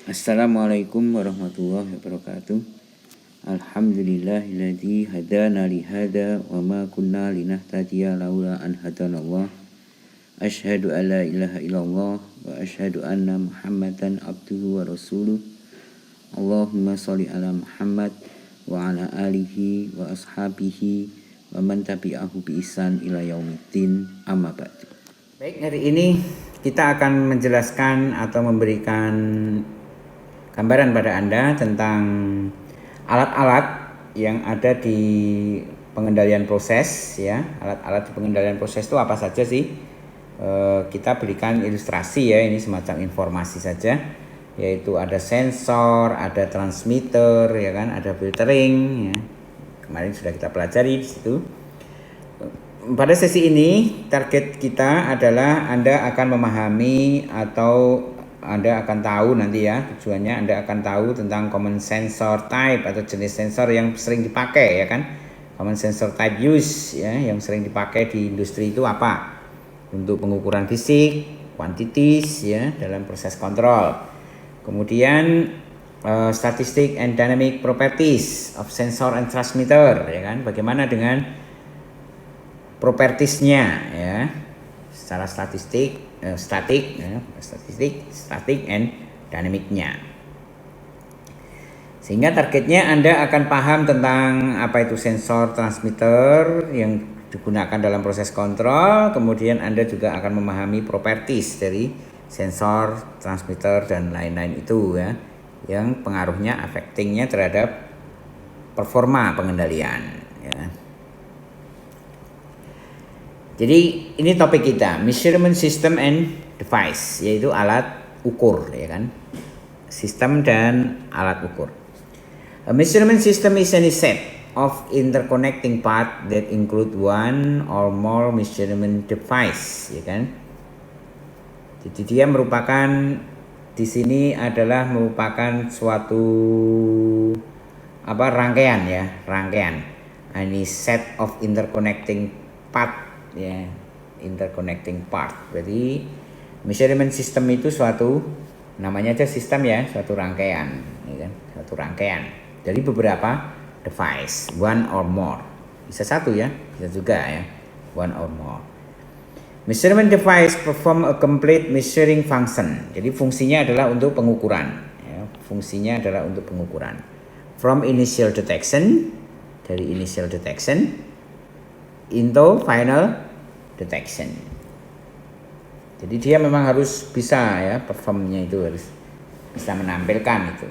Assalamualaikum warahmatullahi wabarakatuh. Alhamdulillahilladzi hadana li hada wa ma kunna linahtadiya laula an hadanallah. Asyhadu an la ilaha illallah wa asyhadu anna Muhammadan abduhu wa rasuluh. Allahumma shalli ala Muhammad wa ala alihi wa ashabihi wa man tabi'ahu bi ihsan ila yaumiddin, amma ba'du. Baik, hari ini kita akan menjelaskan atau memberikan gambaran pada Anda tentang alat-alat yang ada di pengendalian proses, ya. Alat-alat di pengendalian proses itu apa saja sih? Kita berikan ilustrasi, ya. Ini semacam informasi saja, yaitu ada sensor, ada transmitter, ya kan, ada filtering, ya. Kemarin sudah kita pelajari di situ. Pada sesi ini target kita adalah Anda akan memahami atau Anda akan tahu nanti, ya, tujuannya Anda akan tahu tentang common sensor type atau jenis sensor yang sering dipakai, ya kan. Common sensor type use, ya, yang sering dipakai di industri itu apa? Untuk pengukuran fisik, quantities, ya, dalam proses kontrol. Kemudian statistic and dynamic properties of sensor and transmitter, ya kan. Bagaimana dengan propertiesnya, ya, secara statistik, static and dynamicnya. Sehingga targetnya Anda akan paham tentang apa itu sensor transmitter yang digunakan dalam proses kontrol. Kemudian Anda juga akan memahami properties dari sensor, transmitter dan lain-lain itu, ya, yang pengaruhnya, affectingnya terhadap performa pengendalian, ya. Jadi ini topik kita, measurement system and device, yaitu alat ukur, ya kan, sistem dan alat ukur. A measurement system is any set of interconnecting part that include one or more measurement device, ya kan. Jadi dia merupakan, di sini adalah merupakan suatu rangkaian, ya, rangkaian. Ini set of interconnecting part, ya, interconnecting part. Jadi measurement system itu suatu, namanya aja sistem, ya, suatu rangkaian, ya kan, suatu rangkaian dari beberapa device, one or more. Bisa satu, ya, bisa juga, ya, one or more. Measurement device perform a complete measuring function. Jadi fungsinya adalah untuk pengukuran, ya, fungsinya adalah untuk pengukuran. From initial detection, dari initial detection into final detection. Jadi dia memang harus bisa, ya, performnya itu harus bisa menampilkan itu.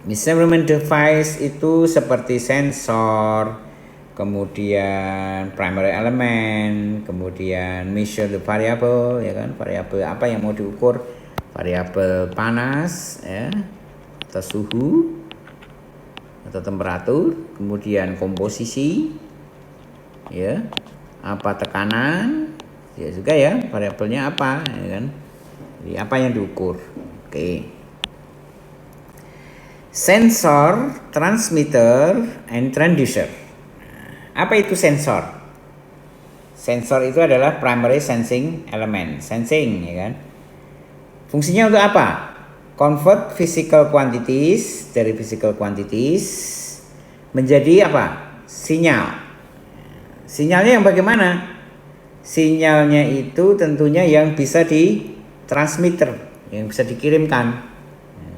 Measurement device itu seperti sensor, kemudian primary element, kemudian measure the variable, ya kan, variabel apa yang mau diukur, variabel panas, ya, atau suhu atau temperatur, kemudian komposisi, ya, apa tekanan, ya juga, ya, variabelnya apa, ya kan, jadi apa yang diukur. Oke. Sensor, transmitter, and transducer. Apa itu sensor? Sensor itu adalah primary sensing element, sensing, ya kan. Fungsinya untuk apa? Convert physical quantities, dari physical quantities menjadi apa? Sinyal. Sinyalnya yang bagaimana? Sinyalnya itu tentunya yang bisa ditransmitter, yang bisa dikirimkan.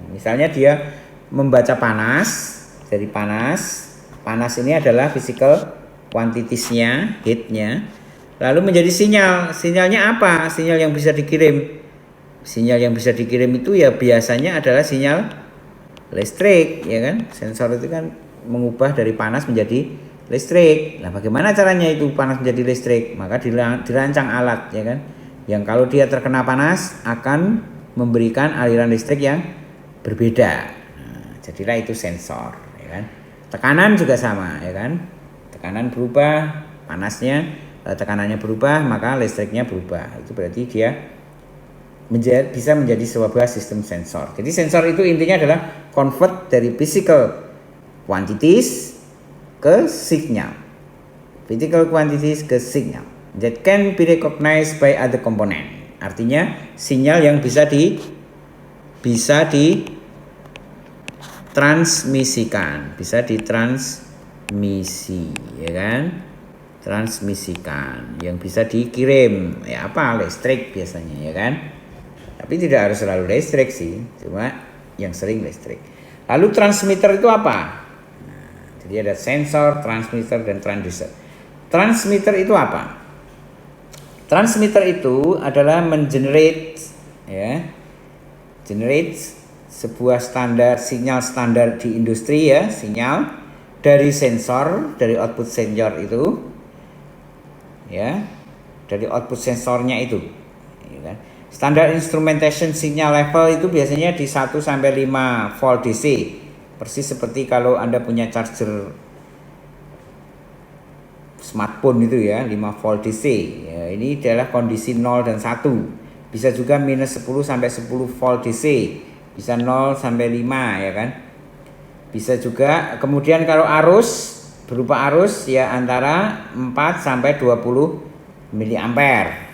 Misalnya dia membaca panas, dari panas ini adalah physical quantitiesnya, heatnya, lalu menjadi sinyal. Sinyalnya apa? Sinyal yang bisa dikirim. Sinyal yang bisa dikirim itu, ya, biasanya adalah sinyal listrik, ya kan. Sensor itu kan mengubah dari panas menjadi listrik. Nah, bagaimana caranya itu panas menjadi listrik? Maka dirancang alat, ya kan, yang kalau dia terkena panas akan memberikan aliran listrik yang berbeda. Nah, jadilah itu sensor, ya kan. Tekanan juga sama, ya kan. Tekanan berubah, panasnya, tekanannya berubah, maka listriknya berubah. Itu berarti dia bisa menjadi sebuah sistem sensor. Jadi sensor itu intinya adalah convert dari physical quantities ke signal. Physical quantities ke signal that can be recognized by other component. Artinya sinyal yang bisa bisa ditransmisikan, ya kan? Transmisikan yang bisa dikirim, ya apa, listrik biasanya, ya kan? Tapi tidak harus selalu listrik sih, cuma yang sering listrik. Lalu transmitter itu apa? Nah, jadi ada sensor, transmitter, dan transducer. Transmitter itu apa? Transmitter itu adalah generate sebuah sinyal standar di industri, ya, sinyal dari sensor, dari output sensor itu, ya, dari output sensornya itu, ya kan? Standar instrumentation signal level itu biasanya di 1 sampai 5 volt DC. Persis seperti kalau Anda punya charger smartphone itu, ya, 5 volt DC. Ya, ini adalah kondisi 0 dan 1. Bisa juga minus 10 sampai 10 volt DC. Bisa 0 sampai 5, ya kan? Bisa juga, kemudian kalau arus, berupa arus, ya, antara 4 sampai 20 miliampere.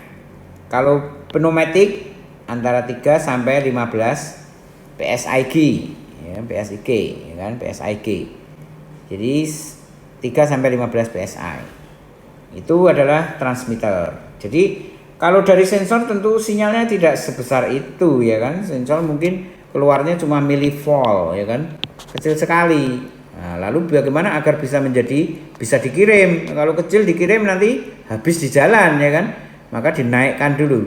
Kalau pneumatik antara 3 sampai 15 PSIG, ya, PSIG, ya kan, PSIG. Jadi 3 sampai 15 PSI. Itu adalah transmitter. Jadi kalau dari sensor tentu sinyalnya tidak sebesar itu, ya kan. Sensor mungkin keluarnya cuma milivolt, ya kan. Kecil sekali. Nah, lalu bagaimana agar bisa dikirim? Kalau kecil dikirim nanti habis di jalan, ya kan. Maka dinaikkan dulu.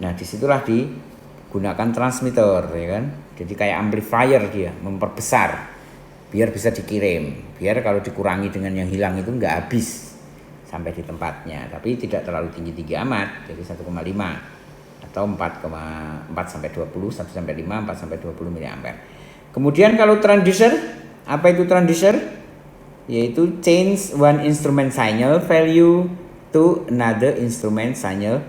Nah, disitulah digunakan transmitter, ya kan. Jadi kayak amplifier, dia memperbesar biar bisa dikirim. Biar kalau dikurangi dengan yang hilang itu nggak habis sampai di tempatnya. Tapi tidak terlalu tinggi-tinggi amat. Jadi 1,5 atau 4,4 sampai 20, 1 sampai 5, 4 sampai 20 mA. Kemudian kalau transducer, apa itu transducer? Yaitu change one instrument signal value to another instrument signal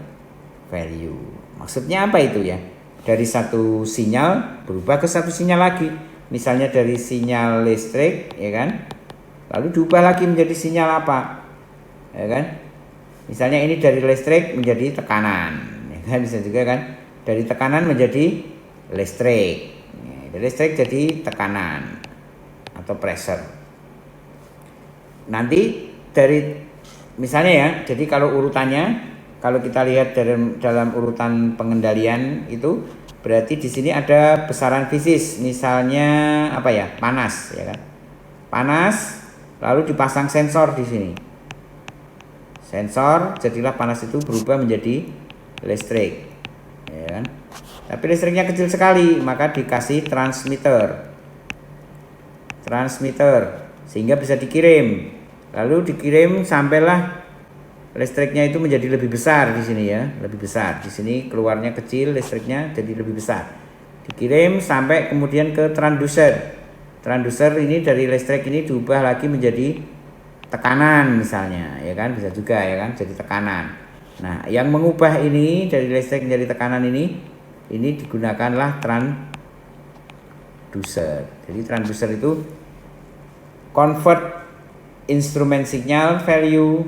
value. Maksudnya apa itu, ya? Dari satu sinyal berubah ke satu sinyal lagi. Misalnya dari sinyal listrik, ya kan? Lalu diubah lagi menjadi sinyal apa? Ya kan? Misalnya ini dari listrik menjadi tekanan, ya kan? Bisa juga kan? Dari tekanan menjadi listrik. Dari listrik jadi tekanan atau pressure. Nanti dari misalnya, ya, jadi kalau urutannya, kalau kita lihat dalam urutan pengendalian itu, berarti di sini ada besaran fisis, misalnya apa, ya, panas, ya kan, panas, lalu dipasang sensor di sini, sensor, jadilah panas itu berubah menjadi listrik, ya kan. Tapi listriknya kecil sekali, maka dikasih transmitter sehingga bisa dikirim. Lalu dikirim sampailah listriknya itu menjadi lebih besar di sini, ya, lebih besar. Di sini keluarnya kecil, listriknya jadi lebih besar. Dikirim sampai kemudian ke transducer. Transducer ini dari listrik ini diubah lagi menjadi tekanan misalnya, ya kan, bisa juga, ya kan, jadi tekanan. Nah, yang mengubah ini dari listrik menjadi tekanan ini digunakanlah transducer. Jadi transducer itu convert instrument signal value,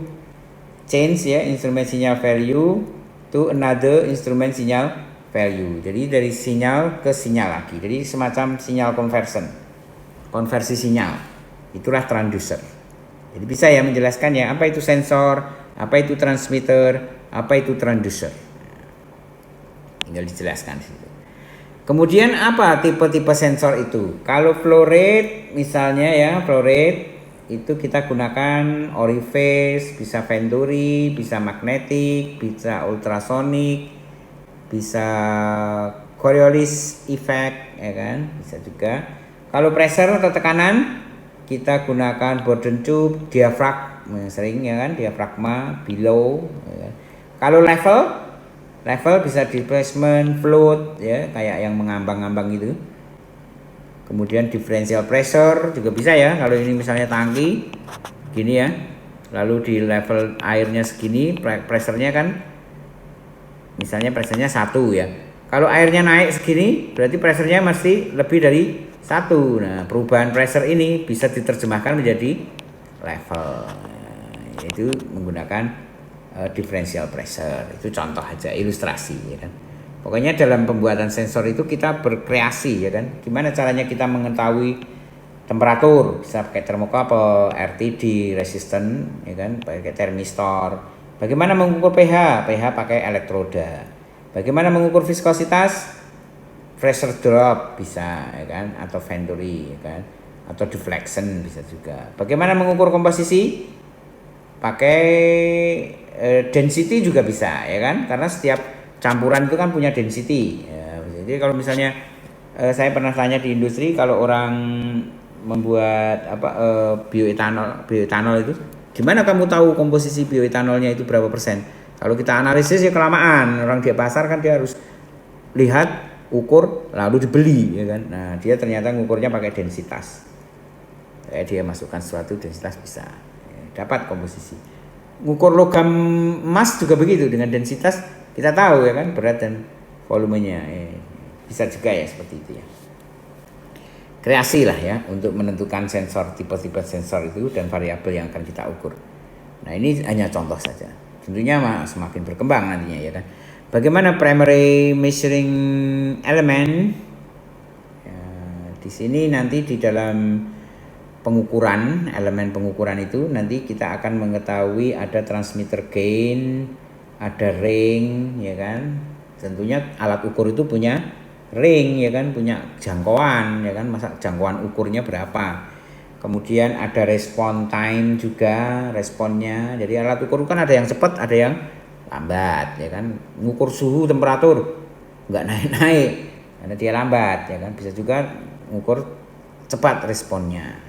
change, ya, instrument signal value to another instrument signal value. Jadi dari sinyal ke sinyal lagi. Jadi semacam sinyal konversi sinyal. Itulah transducer. Jadi bisa, ya, menjelaskan, ya, apa itu sensor, apa itu transmitter, apa itu transducer. Tinggal dijelaskan di situ. Kemudian apa tipe-tipe sensor itu? Kalau flow rate misalnya, ya, flow rate itu kita gunakan Oriphase, bisa Venturi, bisa magnetic, bisa ultrasonic, bisa Coriolis effect, ya kan, bisa juga. Kalau pressure atau tekanan kita gunakan Bourdon tube, diaphragma, sering, ya kan, diafragma, below, ya kan. Kalau level bisa displacement, float, ya, kayak yang mengambang-ambang itu. Kemudian differential pressure juga bisa, ya, kalau ini misalnya tangki gini, ya, lalu di level airnya segini, pressurnya kan misalnya pressurnya 1, ya. Kalau airnya naik segini berarti pressurnya mesti lebih dari 1. Nah, perubahan pressure ini bisa diterjemahkan menjadi level, yaitu menggunakan differential pressure. Itu contoh aja, ilustrasi, ya kan. Pokoknya dalam pembuatan sensor itu kita berkreasi, ya kan. Gimana caranya kita mengetahui temperatur? Bisa pakai termokouple, RTD, resistant, ya kan, pakai termistor. Bagaimana mengukur pH? pH pakai elektroda. Bagaimana mengukur viskositas? Pressure drop bisa, ya kan, atau Venturi, ya kan, atau deflection bisa juga. Bagaimana mengukur komposisi? Pakai density juga bisa, ya kan, karena setiap campuran itu kan punya density. Ya, jadi kalau misalnya saya pernah tanya di industri, kalau orang membuat bioetanol itu, gimana kamu tahu komposisi bioetanolnya itu berapa persen? Kalau kita analisis ya kelamaan, orang di pasar kan dia harus lihat, ukur, lalu dibeli, ya kan. Nah, dia ternyata ngukurnya pakai densitas. Dia masukkan sesuatu densitas bisa, ya, dapat komposisi. Ngukur logam emas juga begitu, dengan densitas kita tahu, ya kan, berat dan volumenya. Bisa juga ya seperti itu ya. Kreasi lah ya untuk menentukan sensor, tipe-tipe sensor itu dan variabel yang akan kita ukur. Nah, ini hanya contoh saja. Tentunya semakin berkembang nantinya, ya kan. Bagaimana primary measuring element? Ya, di sini nanti di dalam pengukuran, elemen pengukuran itu nanti kita akan mengetahui ada transmitter gain, ada ring, ya kan. Tentunya alat ukur itu punya ring, ya kan, punya jangkauan, ya kan, masa jangkauan ukurnya berapa. Kemudian ada respon time juga, responnya. Jadi alat ukur kan ada yang cepat, ada yang lambat, ya kan. Ngukur suhu, temperatur nggak naik-naik karena dia lambat, ya kan. Bisa juga ngukur cepat responnya.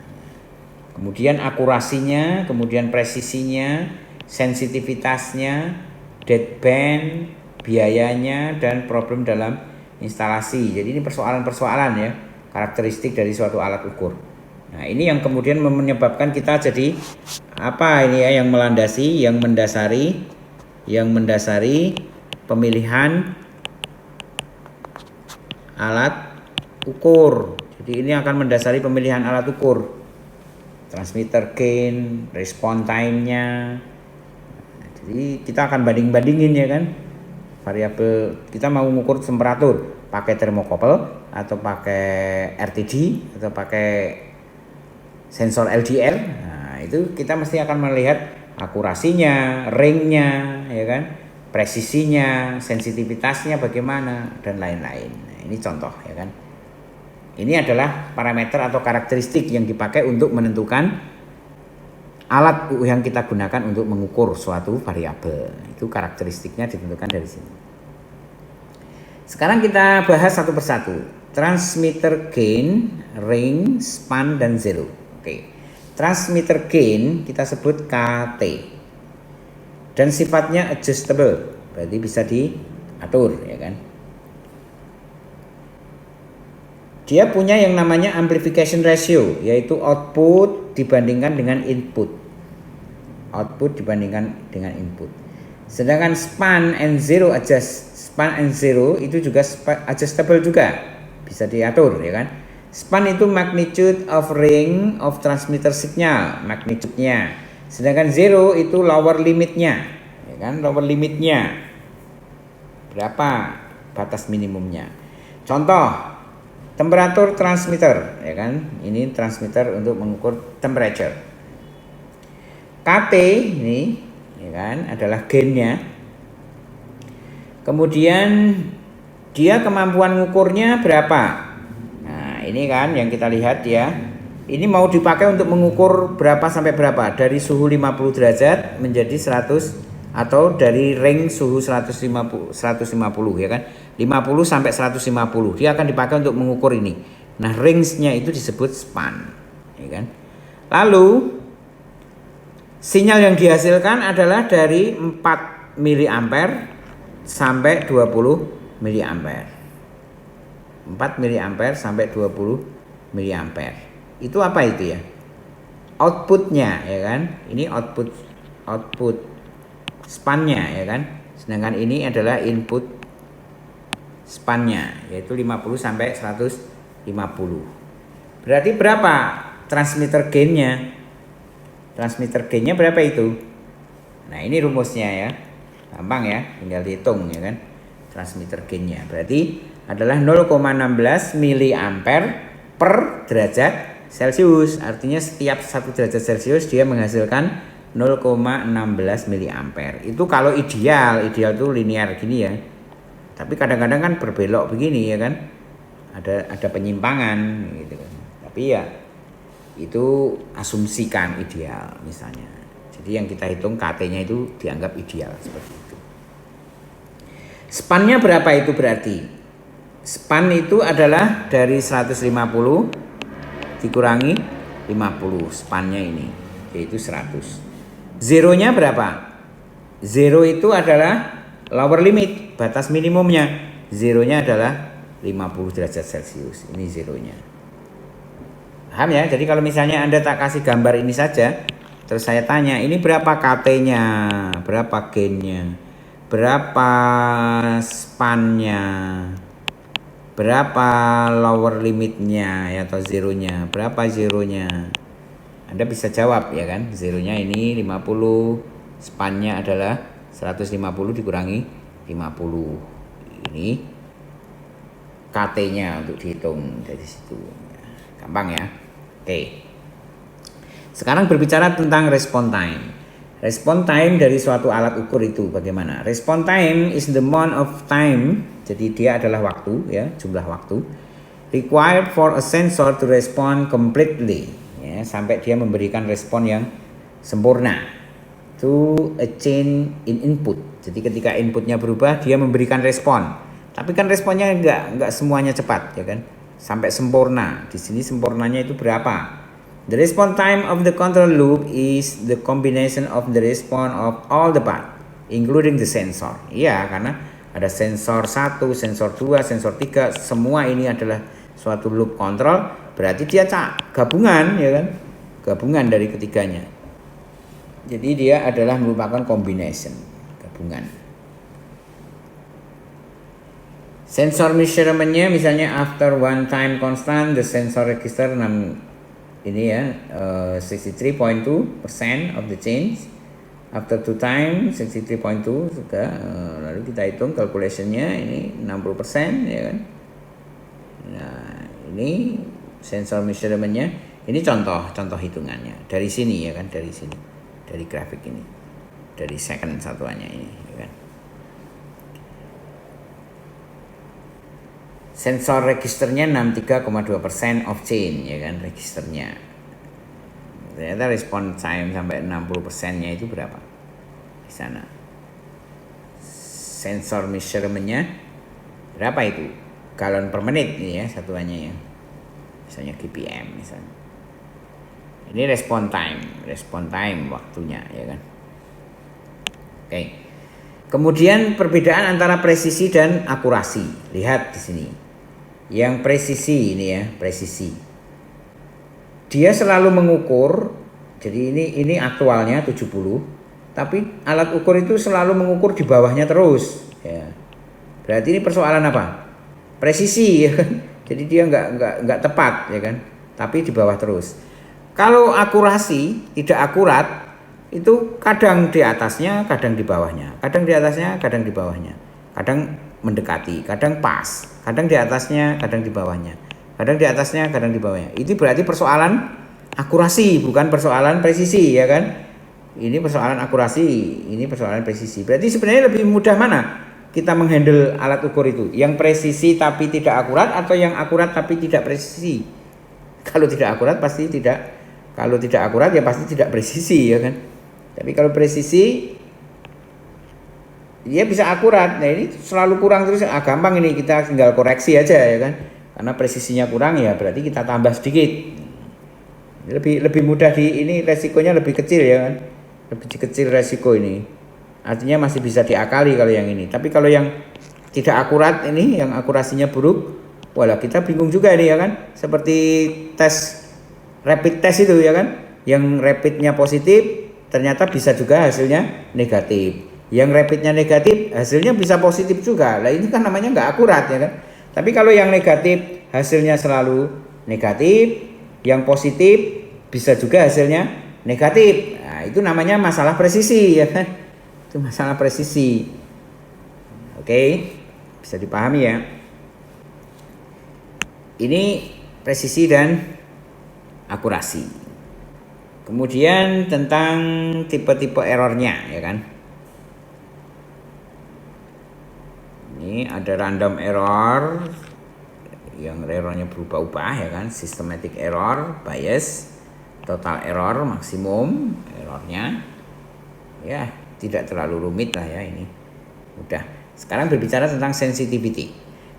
Kemudian akurasinya, kemudian presisinya, sensitivitasnya, deadband, biayanya, dan problem dalam instalasi. Jadi ini persoalan-persoalan ya, karakteristik dari suatu alat ukur. Nah, ini yang kemudian menyebabkan kita jadi apa ini ya, yang mendasari pemilihan alat ukur. Jadi ini akan mendasari pemilihan alat ukur. Transmitter gain, respon time-nya. Jadi kita akan banding-bandingin, ya kan. Variabel kita mau mengukur temperatur pakai termokouple atau pakai RTD atau pakai sensor LDL. Nah, itu kita mesti akan melihat akurasinya, ringnya, ya kan, presisinya, sensitivitasnya bagaimana dan lain-lain. Nah, ini contoh, ya kan. Ini adalah parameter atau karakteristik yang dipakai untuk menentukan alat yang kita gunakan untuk mengukur suatu variabel. Itu karakteristiknya ditentukan dari sini. Sekarang kita bahas satu persatu. Transmitter gain, ring, span, dan zero. Oke. Transmitter gain kita sebut KT. Dan sifatnya adjustable, berarti bisa diatur, ya kan. Dia punya yang namanya amplification ratio, yaitu output dibandingkan dengan input. Output dibandingkan dengan input. Sedangkan span and zero itu juga adjustable juga, bisa diatur, ya kan. Span itu magnitude of ring of transmitter signal, magnitude-nya. Sedangkan zero itu lower limitnya, ya kan, lower limitnya. Berapa batas minimumnya? Contoh, temperatur transmitter, ya kan. Ini transmitter untuk mengukur temperature. KT ini, ya kan, adalah gainnya. Kemudian dia kemampuan ngukurnya berapa? Nah, ini kan yang kita lihat ya. Ini mau dipakai untuk mengukur berapa sampai berapa? Dari suhu 50 derajat menjadi 100 atau dari ring suhu 150 ya kan. 50 sampai 150 dia akan dipakai untuk mengukur ini. Nah, range-nya itu disebut span, ya kan. Lalu sinyal yang dihasilkan adalah dari 4 miliampere sampai 20 miliampere. 4 miliampere sampai 20 miliampere. Itu apa itu ya? Outputnya, ya kan. Ini output span-nya, ya kan. Sedangkan ini adalah input span-nya, yaitu 50 sampai 150. Berarti berapa transmitter gain-nya? Transmitter gain-nya berapa itu? Nah, ini rumusnya ya. Gampang ya, tinggal dihitung, ya kan. transmitter gainnya. Berarti adalah 0,16 miliampere per derajat Celcius. Artinya setiap 1 derajat Celcius dia menghasilkan 0,16 miliampere. Itu kalau ideal itu linear gini ya. Tapi kadang-kadang kan berbelok begini ya kan. Ada penyimpangan gitu kan. Tapi ya itu asumsikan ideal misalnya. Jadi yang kita hitung KT-nya itu dianggap ideal seperti itu. Span-nya berapa itu berarti? Span itu adalah dari 150 dikurangi 50 span-nya ini, yaitu 100. Zeronya berapa? Zero itu adalah lower limit, batas minimumnya. Zeronya adalah 50 derajat Celcius. Ini zeronya. Paham ya? Jadi kalau misalnya Anda tak kasih gambar ini saja, terus saya tanya, ini berapa KT-nya, berapa gain-nya, berapa span-nya, berapa lower limitnya ya, atau zeronya, berapa zeronya. Anda bisa jawab ya kan, zeronya ini 50, span-nya adalah 150 dikurangi 50. Ini KT-nya untuk dihitung dari situ. Gampang ya. Oke. Sekarang berbicara tentang response time. Response time dari suatu alat ukur itu bagaimana? Response time is the amount of time, jadi dia adalah waktu ya, jumlah waktu required for a sensor to respond completely, ya, sampai dia memberikan respon yang sempurna to a change in input. Jadi ketika inputnya berubah, dia memberikan respon. Tapi kan responnya enggak semuanya cepat ya kan? Sampai sempurna. Di sini sempurnanya itu berapa? The response time of the control loop is the combination of the response of all the part, including the sensor. Iya, karena ada sensor 1, sensor 2, sensor 3, semua ini adalah suatu loop control, berarti dia gabungan ya kan? Gabungan dari ketiganya. Jadi dia adalah merupakan combination, gabungan. Sensor measurement-nya misalnya after one time constant the sensor register 6 ini ya 63.2% of the change, after 2 time 63.2 juga. Lalu kita hitung calculation-nya ini 60% ya kan. Nah ini sensor measurement-nya, ini contoh hitungannya dari sini ya kan, dari sini, dari grafik ini, dari second satuannya ini ya kan. Sensor registernya 63,2% of change ya kan, registernya. Ternyata response time sampai 60%-nya itu berapa? Di sana. Sensor measurement-nya berapa itu? Galon per menit ini ya satuannya ya. Misalnya GPM misalnya. Ini response time waktunya ya kan. Oke. Kemudian perbedaan antara presisi dan akurasi. Lihat di sini. Yang presisi ini ya, presisi. Dia selalu mengukur, jadi ini aktualnya 70, tapi alat ukur itu selalu mengukur di bawahnya terus ya. Berarti ini persoalan apa? Presisi ya kan. Jadi dia enggak tepat ya kan, tapi di bawah terus. Kalau akurasi tidak akurat, itu kadang di atasnya, kadang di bawahnya, kadang di atasnya, kadang di bawahnya, kadang mendekati, kadang pas, kadang di atasnya, kadang di bawahnya, kadang di atasnya, kadang di bawahnya. Itu berarti persoalan akurasi, bukan persoalan presisi ya kan. Ini persoalan akurasi, ini persoalan presisi. Berarti sebenarnya lebih mudah mana kita menghandle alat ukur itu? Yang presisi tapi tidak akurat, atau yang akurat tapi tidak presisi? Kalau tidak akurat pasti tidak, kalau tidak akurat ya pasti tidak presisi ya kan. Tapi kalau presisi dia bisa akurat. Nah ini selalu kurang terus, gampang ini kita tinggal koreksi aja ya kan. Karena presisinya kurang ya berarti kita tambah sedikit. Lebih mudah ini resikonya lebih kecil ya kan. Lebih kecil resiko ini. Artinya masih bisa diakali kalau yang ini. Tapi kalau yang tidak akurat ini, yang akurasinya buruk, walah kita bingung juga ini ya kan. Seperti tes rapid test itu ya kan. Yang rapidnya positif ternyata bisa juga hasilnya negatif. Yang rapidnya negatif hasilnya bisa positif juga. Lah ini kan namanya nggak akurat ya kan. Tapi kalau yang negatif hasilnya selalu negatif, yang positif bisa juga hasilnya negatif. Nah, itu namanya masalah presisi ya kan. Itu masalah presisi. Oke. Bisa dipahami ya. Ini presisi dan akurasi. Kemudian tentang tipe-tipe errornya ya kan. Ini ada random error yang errornya berubah-ubah ya kan, systematic error, bias, total error, maksimum errornya. Ya, tidak terlalu rumit lah ya ini. Udah. Sekarang berbicara tentang sensitivity.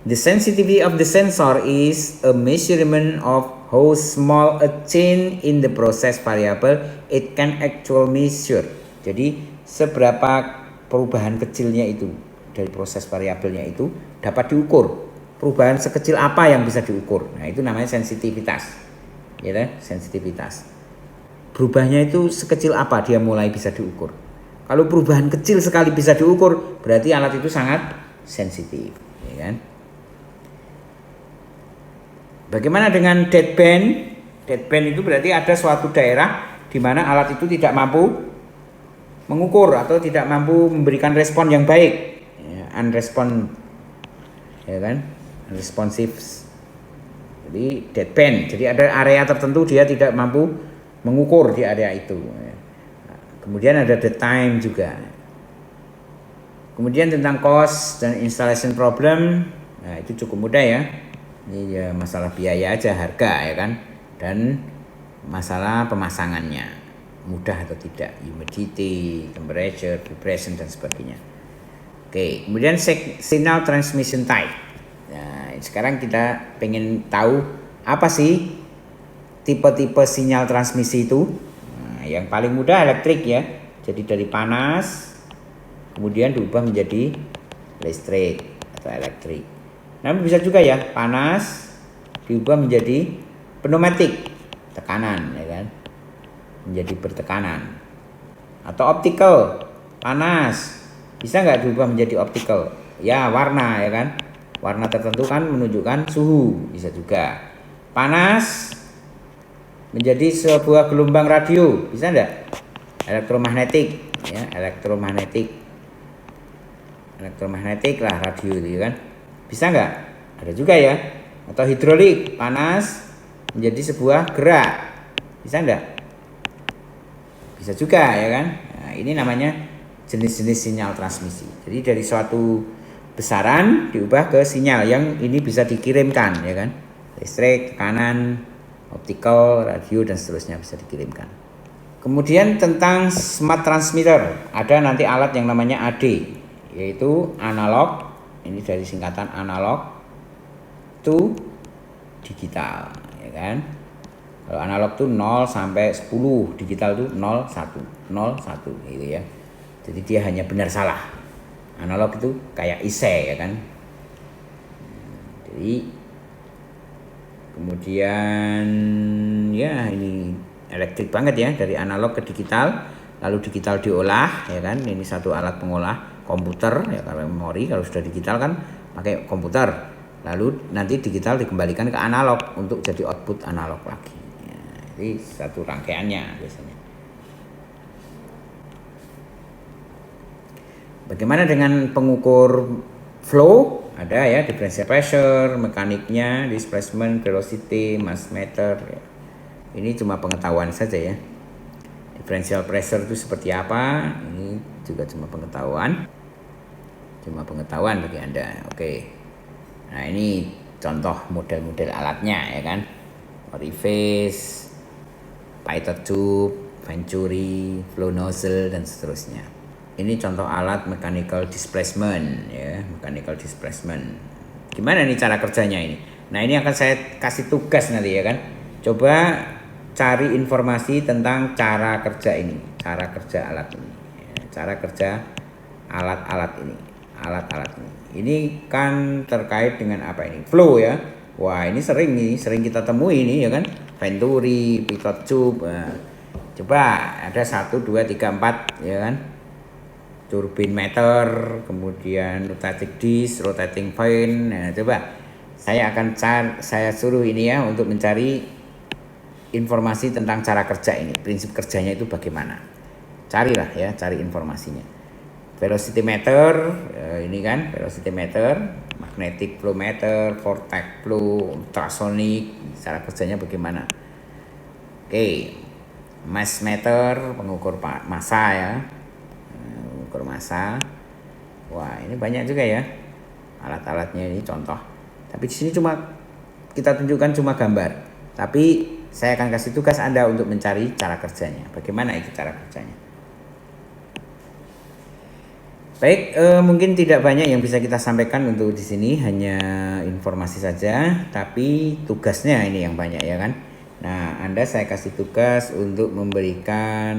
The sensitivity of the sensor is a measurement of how small a change in the process variable it can actually measure. Jadi seberapa perubahan kecilnya itu dari proses variabelnya itu dapat diukur. Perubahan sekecil apa yang bisa diukur? Nah, itu namanya sensitivitas. Ya kan? Sensitivitas. Berubahnya itu sekecil apa dia mulai bisa diukur. Kalau perubahan kecil sekali bisa diukur, berarti alat itu sangat sensitif, ya kan? Bagaimana dengan deadband? Deadband itu berarti ada suatu daerah di mana alat itu tidak mampu mengukur atau tidak mampu memberikan respon yang baik, ya, ya kan? Unresponsive. Jadi deadband. Jadi ada area tertentu dia tidak mampu mengukur di area itu. Kemudian ada the time juga. Kemudian tentang cost dan installation problem, nah itu cukup mudah ya. Ini ya masalah biaya aja, harga ya kan. Dan masalah pemasangannya, mudah atau tidak, humidity, temperature, vibration dan sebagainya. Oke, kemudian signal transmission type. Nah, sekarang kita pengen tahu apa sih tipe-tipe sinyal transmisi itu. Yang paling mudah elektrik ya, jadi dari panas kemudian diubah menjadi listrik atau elektrik. Namun bisa juga ya panas diubah menjadi pneumatik, tekanan ya kan, menjadi bertekanan. Atau optical, panas bisa nggak diubah menjadi optical? Ya warna ya kan, warna tertentu kan menunjukkan suhu, bisa juga. Panas menjadi sebuah gelombang radio, bisa enggak? Elektromagnetik ya, elektromagnetik lah radio itu kan, bisa enggak? Ada juga ya. Atau hidrolik, panas menjadi sebuah gerak, bisa enggak? Bisa juga ya kan. Nah, ini namanya jenis-jenis sinyal transmisi. Jadi dari suatu besaran diubah ke sinyal yang ini bisa dikirimkan ya kan, listrik, tekanan, optical, radio dan seterusnya bisa dikirimkan. Kemudian tentang smart transmitter, ada nanti alat yang namanya AD, yaitu analog. Ini dari singkatan analog to digital, ya kan? Kalau analog tuh 0 sampai 10, digital tuh 0 1 gitu ya. Jadi dia hanya benar salah. Analog itu kayak IC ya kan. Jadi kemudian ya ini elektrik banget ya, dari analog ke digital, lalu digital diolah ya kan. Ini satu alat pengolah komputer ya, kalau memori kalau sudah digital kan pakai komputer, lalu nanti digital dikembalikan ke analog untuk jadi output analog lagi ya, jadi satu rangkaiannya biasanya. Bagaimana dengan pengukur flow? Ada ya, differential pressure, mekaniknya, displacement, velocity, mass meter. Ini cuma pengetahuan saja ya. Differential pressure itu seperti apa? Ini juga cuma pengetahuan. Cuma pengetahuan bagi Anda. Oke. Nah, ini contoh model-model alatnya ya kan. Orifice, Pitot tube, Venturi, flow nozzle dan seterusnya. Ini contoh alat mechanical displacement ya, mechanical displacement. Gimana nih cara kerjanya ini? Nah, ini akan saya kasih tugas nanti ya kan. Coba cari informasi tentang cara kerja ini, cara kerja alat ini, ya, cara kerja alat-alat ini, alat-alat ini. Ini kan terkait dengan apa ini? Flow ya. Wah, ini sering kita temui ini ya kan. Venturi, Pitot tube. Nah, coba ada 1 2 3 4 ya kan. Turbine meter, kemudian rotating disc, rotating vane. Nah, coba saya suruh ini ya untuk mencari informasi tentang cara kerja ini, prinsip kerjanya itu bagaimana. Carilah ya, cari informasinya. velocity meter, ini kan velocity meter, magnetic flow meter, vortex flow, ultrasonic, cara kerjanya bagaimana. Oke, mass meter, pengukur massa ya, pengukur massa. Wah, ini banyak juga ya alat-alatnya, ini contoh. Tapi di sini cuma kita tunjukkan cuma gambar. Tapi saya akan kasih tugas Anda untuk mencari cara kerjanya. Bagaimana itu cara kerjanya? Baik, mungkin tidak banyak yang bisa kita sampaikan untuk di sini, hanya informasi saja, tapi tugasnya ini yang banyak ya kan. Nah, Anda saya kasih tugas untuk memberikan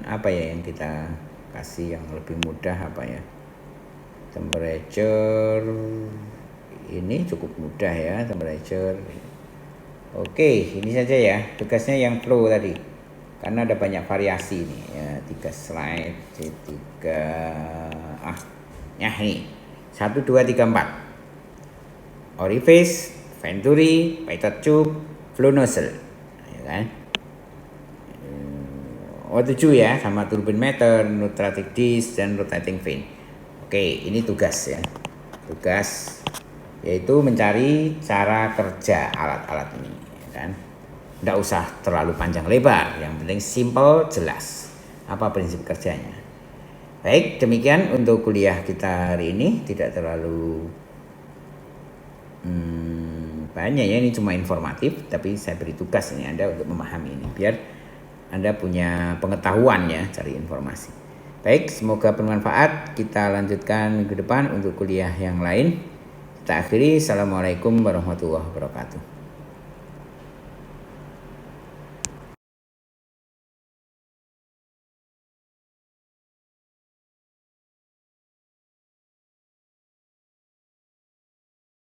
apa ya yang kita kasih yang lebih mudah apa ya. Temperature ini cukup mudah ya, temperature. Oke, ini saja ya tugasnya yang flow tadi. Karena ada banyak variasi nih ya, 3 slide, 3 ini 1, 2, 3, 4 orifice, venturi, pitot tube, flow nozzle ya kan. 7 ya, sama turbine meter, nutratic disk, dan rotating vane. Oke, ini tugas ya, tugas yaitu mencari cara kerja alat-alat ini ya kan. Nggak usah terlalu panjang lebar, yang penting simple, jelas apa prinsip kerjanya. Baik, demikian untuk kuliah kita hari ini, tidak terlalu banyak ya, ini cuma informatif, tapi saya beri tugas ini Anda untuk memahami ini, biar Anda punya pengetahuan ya, cari informasi. Baik, semoga bermanfaat. Kita lanjutkan minggu depan untuk kuliah yang lain. Kita akhiri, Assalamualaikum warahmatullahi wabarakatuh.